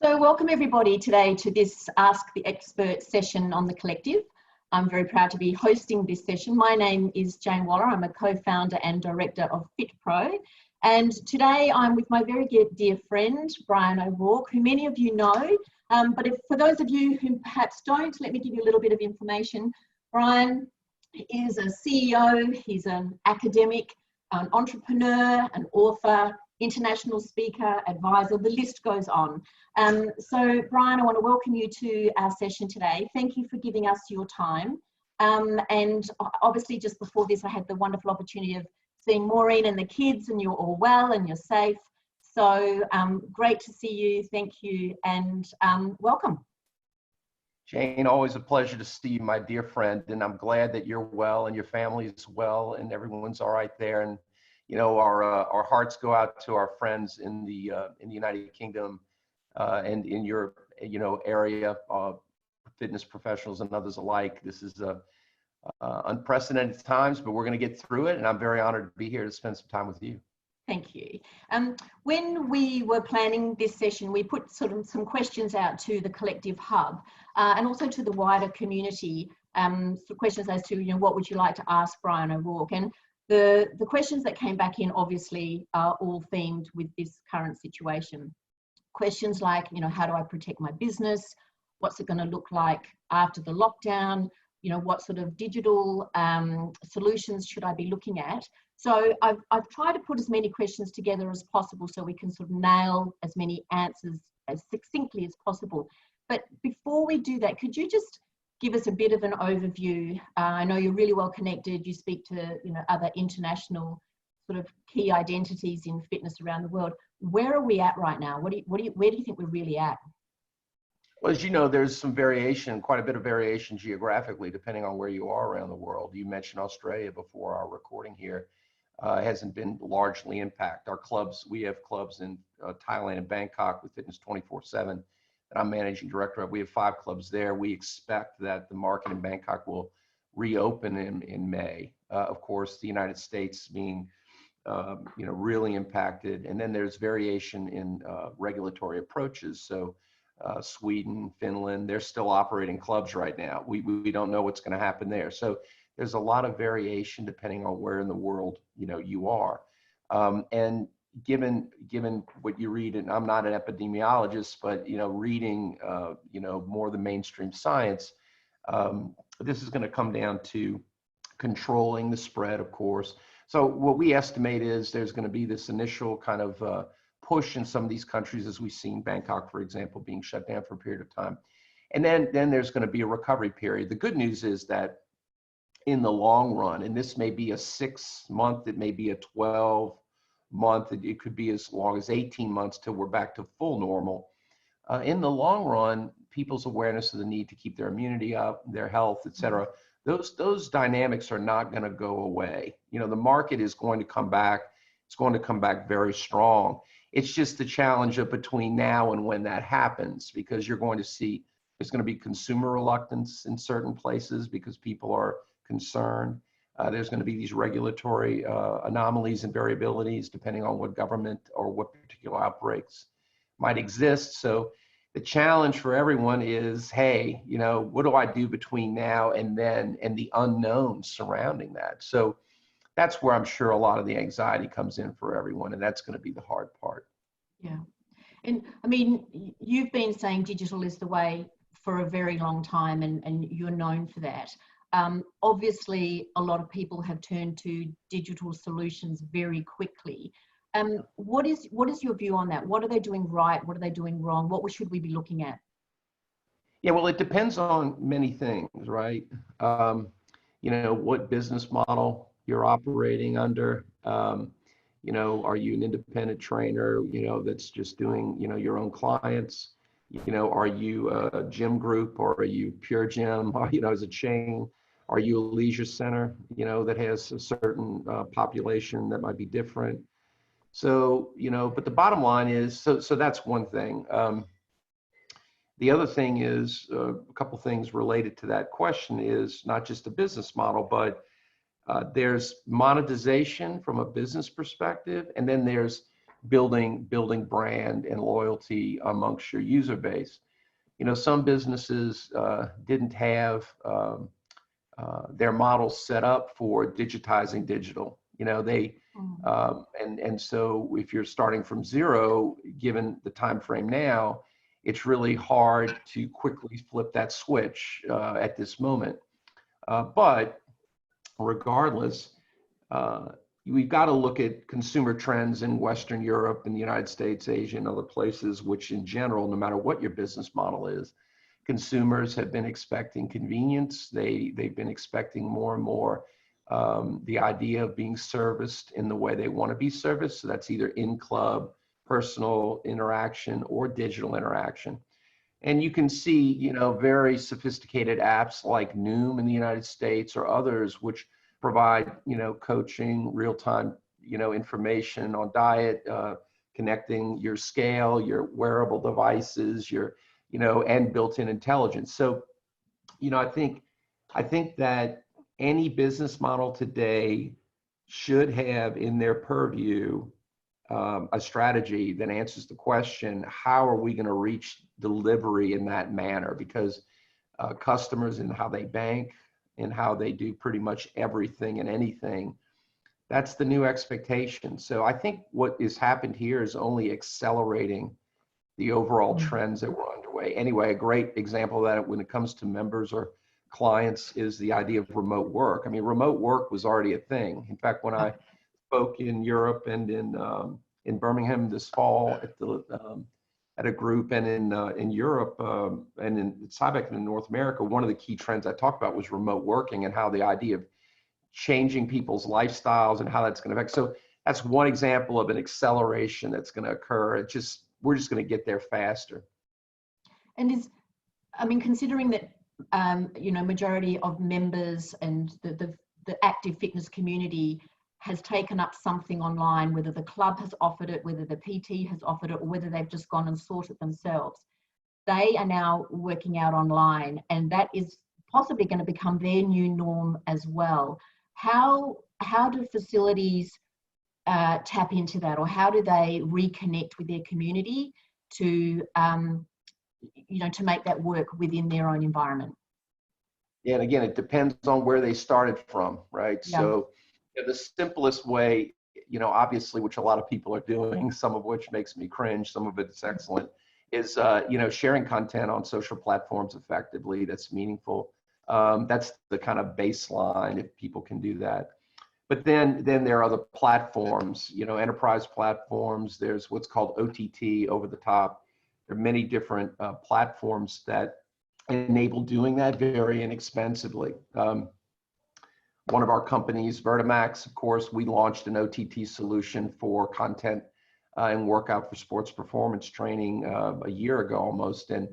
So welcome everybody today to this Ask the Expert session on the Collective. I'm very proud to be hosting this session. My name is Jane Waller. I'm a co-founder and director of FitPro. And today I'm with my very dear friend, Bryan O'Rourke, who many of you know. For those of you who perhaps don't, let me give you a little bit of information. Bryan is a CEO, he's an academic, an entrepreneur, an author, international speaker, advisor, the list goes on. So Bryan, I want to welcome you to our session today. Thank you for giving us your time. And obviously just before this, I had the wonderful opportunity of seeing Maureen and the kids, and you're all well and you're safe. So great to see you, thank you, and welcome. Jane, always a pleasure to see you, my dear friend, and I'm glad that you're well and your family is well and everyone's all right there. And you know, our hearts go out to our friends in the United Kingdom and in your area, fitness professionals and others alike. This is unprecedented times, but we're going to get through it, and I'm very honored to be here to spend some time with you. Thank you. When we were planning this session, we put sort of some questions out to the Collective Hub and also to the wider community. Some questions as to, what would you like to ask Bryan O'Rourke? And the questions that came back in obviously are all themed with this current situation. Questions like, how do I protect my business? What's it going to look like after the lockdown? What sort of digital solutions should I be looking at? So I've tried to put as many questions together as possible so we can sort of nail as many answers as succinctly as possible. But before we do that, could you just give us a bit of an overview? I know you're really well connected. You speak to other international sort of key identities in fitness around the world. Where are we at right now? Where do you think we're really at? Well, as you know, there's some variation, quite a bit of variation geographically, depending on where you are around the world. You mentioned Australia before our recording here. Hasn't been largely impacted. Our clubs, we have clubs in Thailand and Bangkok with Fitness 24/7 that I'm managing director of. We have 5 clubs there. We expect that the market in Bangkok will reopen in May. Of course, the United States being really impacted, and then there's variation in regulatory approaches. So Sweden, Finland, they're still operating clubs right now. We don't know what's going to happen there. So there's a lot of variation depending on where in the world you are. And given what you read, and I'm not an epidemiologist, but reading more the mainstream science, this is going to come down to controlling the spread, of course. So what we estimate is there's going to be this initial kind of push in some of these countries, as we've seen Bangkok, for example, being shut down for a period of time. And then there's going to be a recovery period. The good news is that in the long run, and this may be a 6-month, it may be a 12-month, it could be as long as 18 months till we're back to full normal. In the long run, people's awareness of the need to keep their immunity up, their health, et cetera, those dynamics are not going to go away. The market is going to come back. It's going to come back very strong. It's just the challenge of between now and when that happens, because you're going to see there's going to be consumer reluctance in certain places because people are concerned. There's going to be these regulatory anomalies and variabilities depending on what government or what particular outbreaks might exist. So the challenge for everyone is, hey, what do I do between now and then, and the unknown surrounding that? So that's where I'm sure a lot of the anxiety comes in for everyone, and that's going to be the hard part. Yeah. And I mean, you've been saying digital is the way for a very long time, and you're known for that. Obviously, a lot of people have turned to digital solutions very quickly. What is your view on that? What are they doing right? What are they doing wrong? What should we be looking at? Yeah, well, it depends on many things, right? What business model you're operating under. Are you an independent trainer, that's just doing, your own clients? Are you a gym group, or are you pure gym, as a chain? Are you a leisure center, that has a certain population that might be different? So, but the bottom line is, so that's one thing. The other thing is a couple things related to that question is not just the business model, but there's monetization from a business perspective, and then there's building brand and loyalty amongst your user base. Some businesses didn't have their models set up for digitizing digital. And so if you're starting from zero, given the time frame now, it's really hard to quickly flip that switch at this moment. But regardless, we've got to look at consumer trends in Western Europe and the United States, Asia, and other places, which in general, no matter what your business model is, consumers have been expecting convenience. They've been expecting more and more the idea of being serviced in the way they want to be serviced. So that's either in-club, personal interaction, or digital interaction. And you can see, very sophisticated apps like Noom in the United States or others, which provide, coaching, real-time, information on diet, connecting your scale, your wearable devices, and built-in intelligence. So, I think that any business model today should have in their purview a strategy that answers the question, how are we going to reach delivery in that manner? Because customers and how they bank and how they do pretty much everything and anything, that's the new expectation. So I think what has happened here is only accelerating the overall trends that were underway. Anyway, a great example of that when it comes to members or clients is the idea of remote work. I mean, remote work was already a thing. In fact, when I spoke in Europe and in Birmingham this fall at a group, and in Europe and in Cybec in North America, one of the key trends I talked about was remote working and how the idea of changing people's lifestyles and how that's going to affect. So that's one example of an acceleration that's going to occur. We're just going to get there faster. And considering that majority of members and the active fitness community has taken up something online, whether the club has offered it, whether the PT has offered it, or whether they've just gone and sought it themselves. They are now working out online, and that is possibly going to become their new norm as well. How do facilities tap into that, or how do they reconnect with their community to to make that work within their own environment? Yeah, and again, it depends on where they started from, right? Yeah. So the simplest way, obviously, which a lot of people are doing, some of which makes me cringe, some of it's excellent, is, sharing content on social platforms effectively that's meaningful. That's the kind of baseline if people can do that. But then there are other platforms, enterprise platforms. There's what's called OTT, over the top. There are many different platforms that enable doing that very inexpensively. One of our companies, Vertimax, of course, we launched an OTT solution for content and workout for sports performance training a year ago almost. And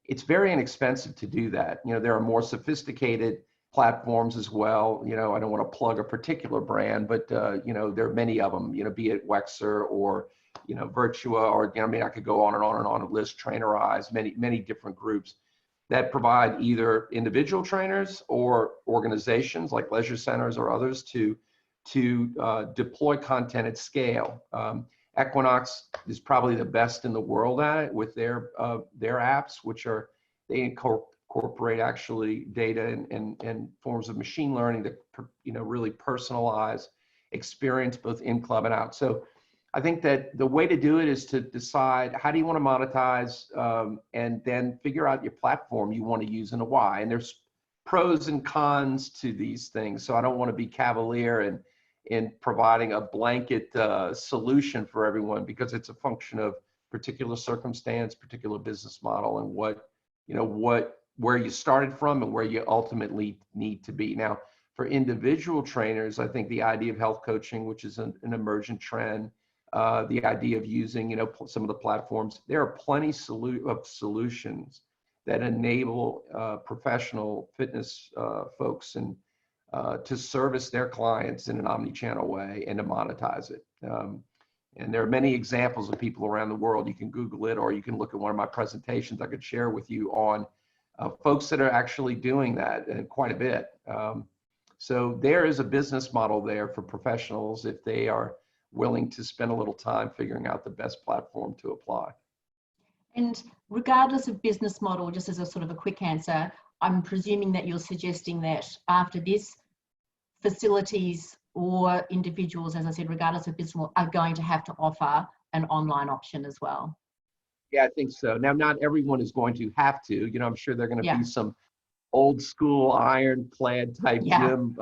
it's very inexpensive to do that. There are more sophisticated platforms as well. I don't want to plug a particular brand, but there are many of them, be it Wexer or, Virtua, or, I could go on and on and on a list, Trainerize, many different groups that provide either individual trainers or organizations like leisure centers or others to deploy content at scale. Equinox is probably the best in the world at it with their apps, which they incorporate actually data and forms of machine learning that really personalize experience both in club and out. So I think that the way to do it is to decide how do you want to monetize, and then figure out your platform you want to use and why. And there's pros and cons to these things. So I don't want to be cavalier in providing a blanket solution for everyone, because it's a function of particular circumstance, particular business model, and where you started from and where you ultimately need to be. Now, for individual trainers, I think the idea of health coaching, which is an emergent trend, the idea of using, some of the platforms, there are plenty of solutions that enable professional fitness folks and to service their clients in an omni-channel way and to monetize it. And there are many examples of people around the world. You can Google it, or you can look at one of my presentations I could share with you on folks that are actually doing that, and quite a bit. So there is a business model there for professionals if they are willing to spend a little time figuring out the best platform to apply. And regardless of business model, just as a sort of a quick answer, I'm presuming that you're suggesting that after this, facilities or individuals, as I said, regardless of business model, are going to have to offer an online option as well. Yeah, I think so. Now, not everyone is going to have to. You know, I'm sure there are going to be some old school ironclad type gym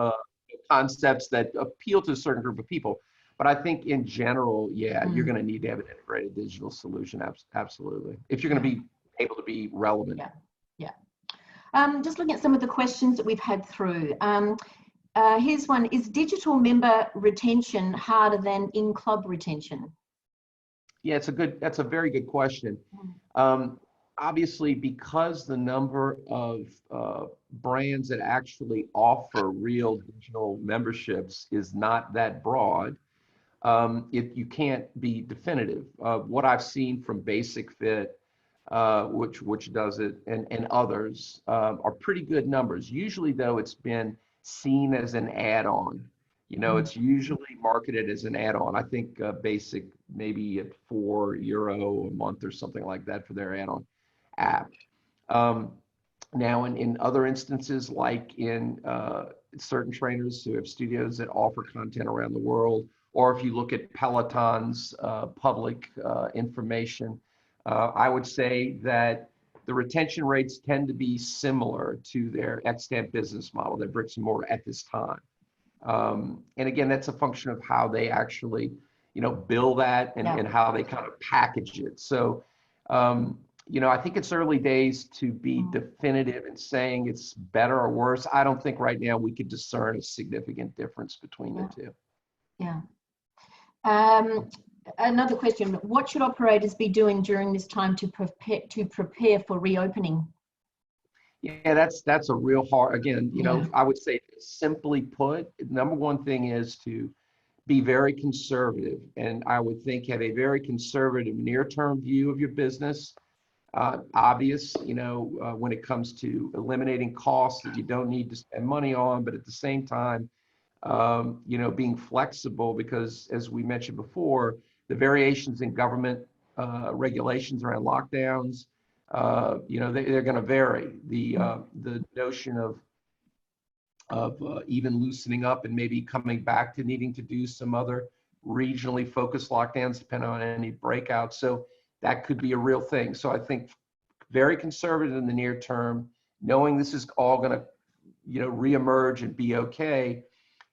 concepts that appeal to a certain group of people. But I think in general, you're going to need to have an integrated digital solution. Absolutely. If you're going to be able to be relevant. Just looking at some of the questions that we've had through. Here's one: is digital member retention harder than in-club retention? Yeah, that's a very good question. Obviously, because the number of brands that actually offer real digital memberships is not that broad, you can't be definitive. What I've seen from Basic Fit, which does it, and others are pretty good numbers. Usually, though, it's been seen as an add-on. You know, it's usually marketed as an add-on. I think Basic maybe at €4 a month or something like that for their add-on app. Now, in other instances, like in certain trainers who have studios that offer content around the world, or if you look at Peloton's public information, I would say that the retention rates tend to be similar to their extant business model, their bricks and mortar at this time. And again, that's a function of how they actually, bill that and how they kind of package it. So, I think it's early days to be definitive in saying it's better or worse. I don't think right now we could discern a significant difference between the two. Yeah. Another question: what should operators be doing during this time to prepare for reopening? Yeah, that's a real hard. Again, I would say simply put, number one thing is to be very conservative, and I would think have a very conservative near-term view of your business. Obvious, when it comes to eliminating costs that you don't need to spend money on, but at the same time, being flexible, because as we mentioned before, the variations in government regulations around lockdowns, they're going to vary. The notion of even loosening up and maybe coming back to needing to do some other regionally focused lockdowns depending on any breakouts. So that could be a real thing. So I think very conservative in the near term, knowing this is all going to, reemerge and be okay,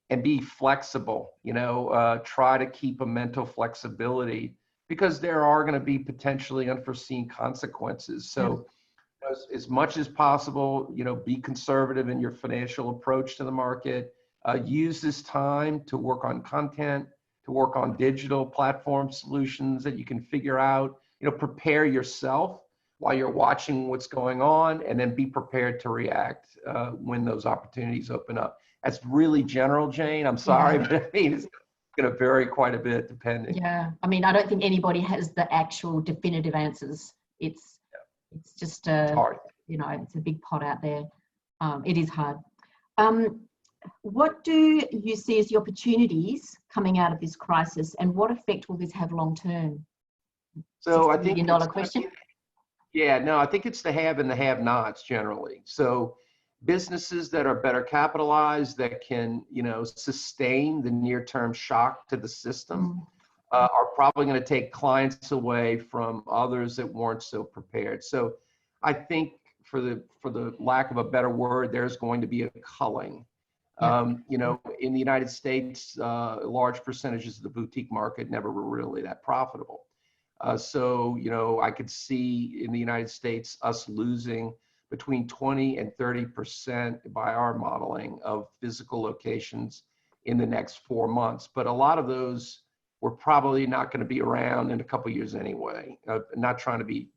and be flexible. Try to keep a mental flexibility, because there are going to be potentially unforeseen consequences. So as much as possible, be conservative in your financial approach to the market. Use this time to work on content, to work on digital platform solutions that you can figure out. Prepare yourself while you're watching what's going on, and then be prepared to react when those opportunities open up. That's really general, Jane. I'm sorry, but I mean, it's going to vary quite a bit depending. Yeah, I mean, I don't think anybody has the actual definitive answers. It's just it's hard. It's a big pot out there. It is hard. What do you see as the opportunities coming out of this crisis, and what effect will this have long term? So I think $60 million question. Yeah, no, I think it's the have and the have-nots generally. So businesses that are better capitalized, that can, sustain the near-term shock to the system, are probably going to take clients away from others that weren't so prepared. So I think, for the lack of a better word, there's going to be a culling. In the United States, large percentages of the boutique market never were really that profitable. So, I could see in the United States us losing between 20 and 30% by our modeling of physical locations in the next 4 months. But a lot of those were probably not going to be around in a couple of years anyway. Not trying to be,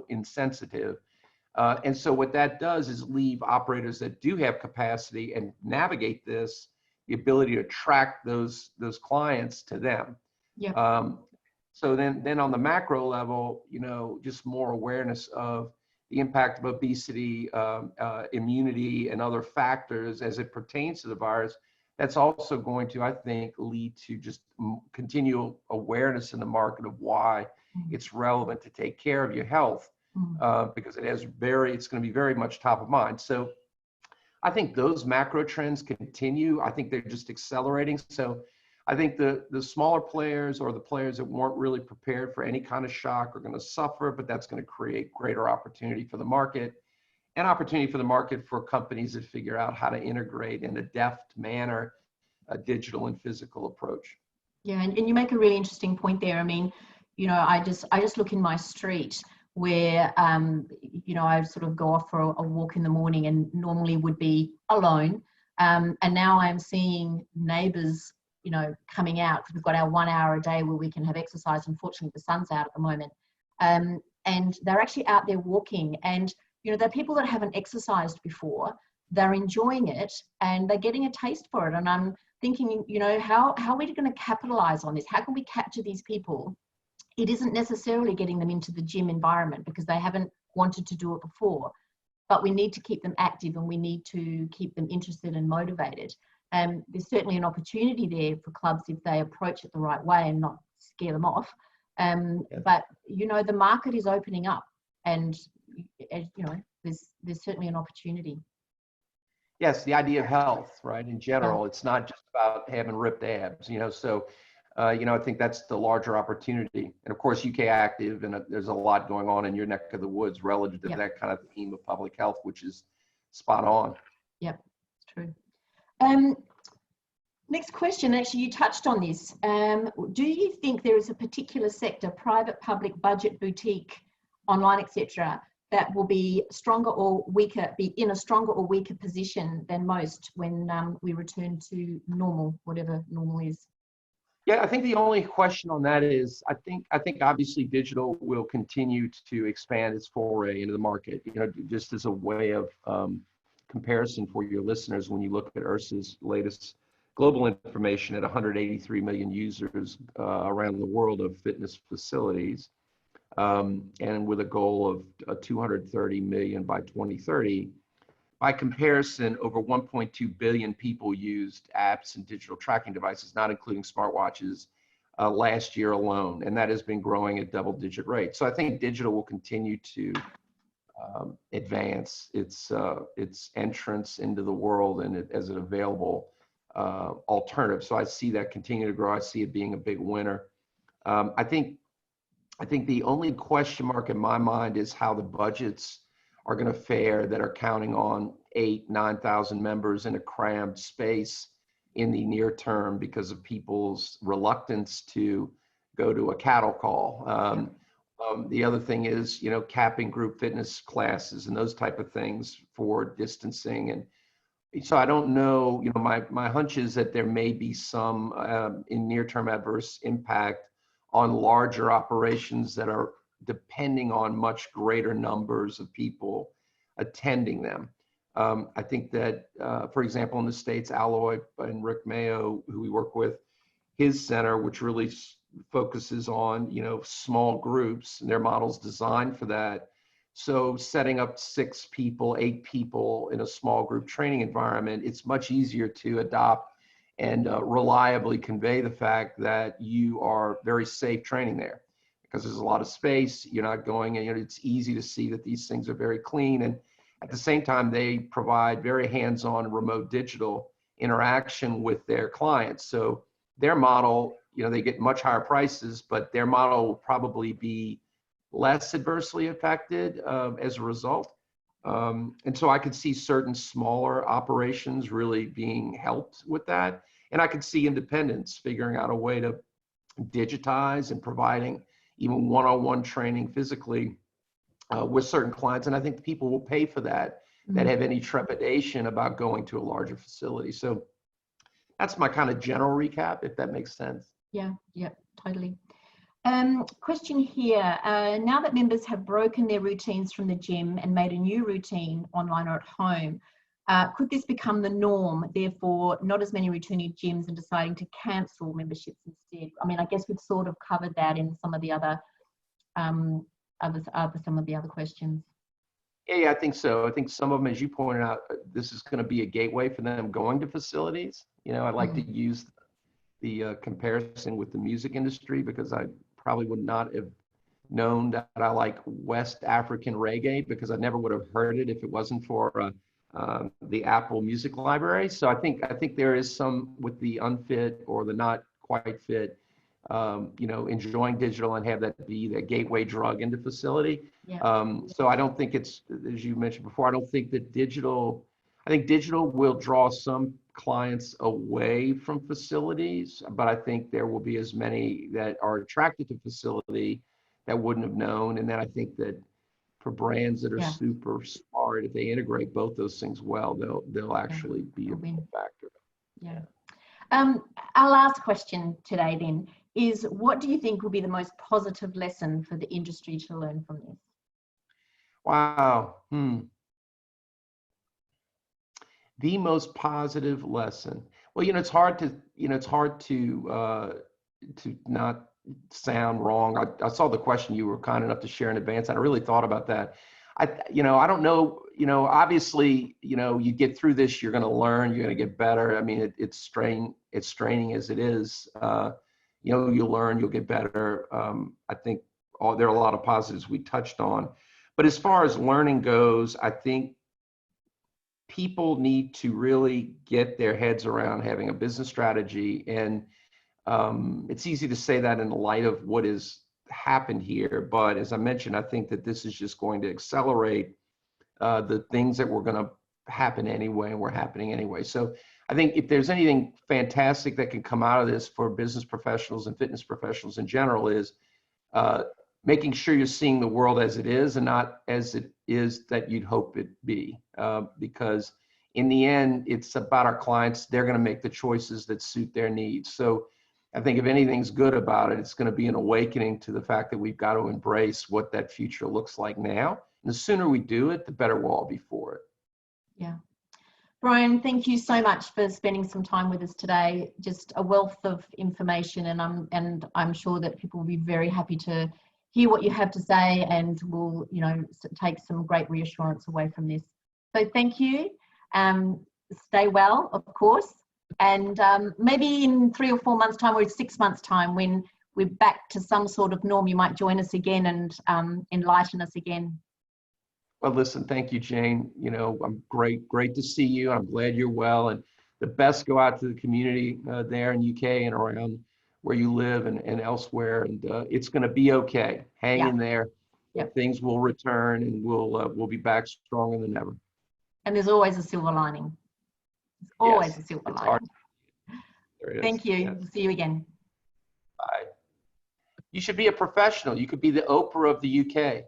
insensitive. And so what that does is leave operators that do have capacity and navigate this, the ability to attract those clients to them. Yeah. So then on the macro level, just more awareness of the impact of obesity, immunity, and other factors as it pertains to the virus. that's also going to, I think, lead to just continual awareness in the market of why it's relevant to take care of your health, because it's going to be very much top of mind. So I think those macro trends continue. I think they're just accelerating. So I think the smaller players, or the players that weren't really prepared for any kind of shock, are going to suffer, but that's going to create greater opportunity for the market, and opportunity for the market for companies that figure out how to integrate in a deft manner a digital and physical approach. Yeah, and you make a really interesting point there. I mean, I just look in my street where, I sort of go off for a walk in the morning and normally would be alone. And now I'm seeing neighbors, coming out, because we've got our 1 hour a day where we can have exercise. Unfortunately, the sun's out at the moment. And they're actually out there walking. And, they're people that haven't exercised before. They're enjoying it and they're getting a taste for it. And I'm thinking, how are we going to capitalize on this? How can we capture these people? It isn't necessarily getting them into the gym environment because they haven't wanted to do it before, but we need to keep them active and we need to keep them interested and motivated. There's certainly an opportunity there for clubs if they approach it the right way and not scare them off. But, the market is opening up, and, there's certainly an opportunity. Yes, the idea of health, right? In general, it's not just about having ripped abs, so, I think that's the larger opportunity. And of course, UK Active, and there's a lot going on in your neck of the woods relative to that kind of theme of public health, which is spot on. Yep, it's true. Next question, actually, you touched on this. Do you think there is a particular sector, private, public, budget, boutique, online, etc., that will be stronger or weaker, be in a stronger or weaker position than most when we return to normal, whatever normal is? Yeah, I think the only question on that is, I think obviously digital will continue to expand its foray into the market. Just as a way of comparison for your listeners, when you look at IHRSA's latest global information at 183 million users around the world of fitness facilities, and with a goal of 230 million by 2030. By comparison, over 1.2 billion people used apps and digital tracking devices, not including smartwatches, last year alone, and that has been growing at double-digit rates. So I think digital will continue to advance its entrance into the world and as an available alternative. So I see that continue to grow. I see it being a big winner. I think the only question mark in my mind is how the budgets are going to fare that are counting on 8,000-9,000 members in a crammed space in the near term because of people's reluctance to go to a cattle call. The other thing is, capping group fitness classes and those type of things for distancing. And so I don't know, my hunch is that there may be some in near-term adverse impact on larger operations that are depending on much greater numbers of people attending them. I think that, for example, in the States, Alloy and Rick Mayo, who we work with, his center, which really focuses on, small groups, and their model's designed for that. So setting up 6 people, 8 people in a small group training environment, it's much easier to adopt and reliably convey the fact that you are very safe training there because there's a lot of space. You're not going, and it's easy to see that these things are very clean. And at the same time, they provide very hands-on remote digital interaction with their clients. So their model, they get much higher prices, but their model will probably be less adversely affected as a result. And so I could see certain smaller operations really being helped with that. And I could see independents figuring out a way to digitize and providing even one-on-one training physically with certain clients. And I think people will pay for that, that have any trepidation about going to a larger facility. So that's my kind of general recap, if that makes sense. Yeah, totally. Question here, now that members have broken their routines from the gym and made a new routine online or at home, could this become the norm, therefore not as many returning gyms and deciding to cancel memberships instead? I mean, I guess we've sort of covered that in some of the other some of the other questions. Yeah, I think so. I think some of them, as you pointed out, this is going to be a gateway for them going to facilities. You know, I like to Mm. use the comparison with the music industry because I probably would not have known that I like West African reggae because I never would have heard it if it wasn't for the Apple Music Library. So I think there is some with the unfit or the not quite fit, you know, enjoying digital and have that be the gateway drug into facility. Yeah. So I don't think it's, as you mentioned before, I don't think that digital. I think digital will draw some clients away from facilities, but I think there will be as many that are attracted to facility that wouldn't have known. And then I think that for brands that are Yeah. super smart, if they integrate both those things well, they'll Yeah. actually be a Win. factor. Yeah. Our last question today then is, what do you think will be the most positive lesson for the industry to learn from this? Wow. The most positive lesson. Well, you know, it's hard to, to not sound wrong. I saw the question you were kind enough to share in advance. And I really thought about that. I don't know, obviously, you get through this, you're going to learn, you're going to get better. I mean, it's straining as it is. You'll learn, you'll get better. I think there are a lot of positives we touched on. But as far as learning goes, I think people need to really get their heads around having a business strategy. And it's easy to say that in the light of what has happened here. But as I mentioned, I think that this is just going to accelerate the things that were going to happen anyway and were happening anyway. So I think if there's anything fantastic that can come out of this for business professionals and fitness professionals in general is making sure you're seeing the world as it is and not as it is that you'd hope it be. Because in the end, it's about our clients. They're going to make the choices that suit their needs. So I think if anything's good about it, it's going to be an awakening to the fact that we've got to embrace what that future looks like now. And the sooner we do it, the better we'll all be for it. Yeah. Bryan, thank you so much for spending some time with us today. Just a wealth of information, and I'm sure that people will be very happy to hear what you have to say, and will, take some great reassurance away from this. So thank you. Stay well, of course, and maybe in 3 or 4 months' time, or 6 months' time, when we're back to some sort of norm, you might join us again and enlighten us again. Well, listen, thank you, Jane. I'm great to see you. I'm glad you're well, and the best go out to the community there in UK and around where you live and elsewhere. And it's going to be okay. Hang in there. Yep. Things will return, and we'll be back stronger than ever. And there's always a silver lining. There's always a silver lining. Thank you. Yes. See you again. Bye. You should be a professional. You could be the Oprah of the UK.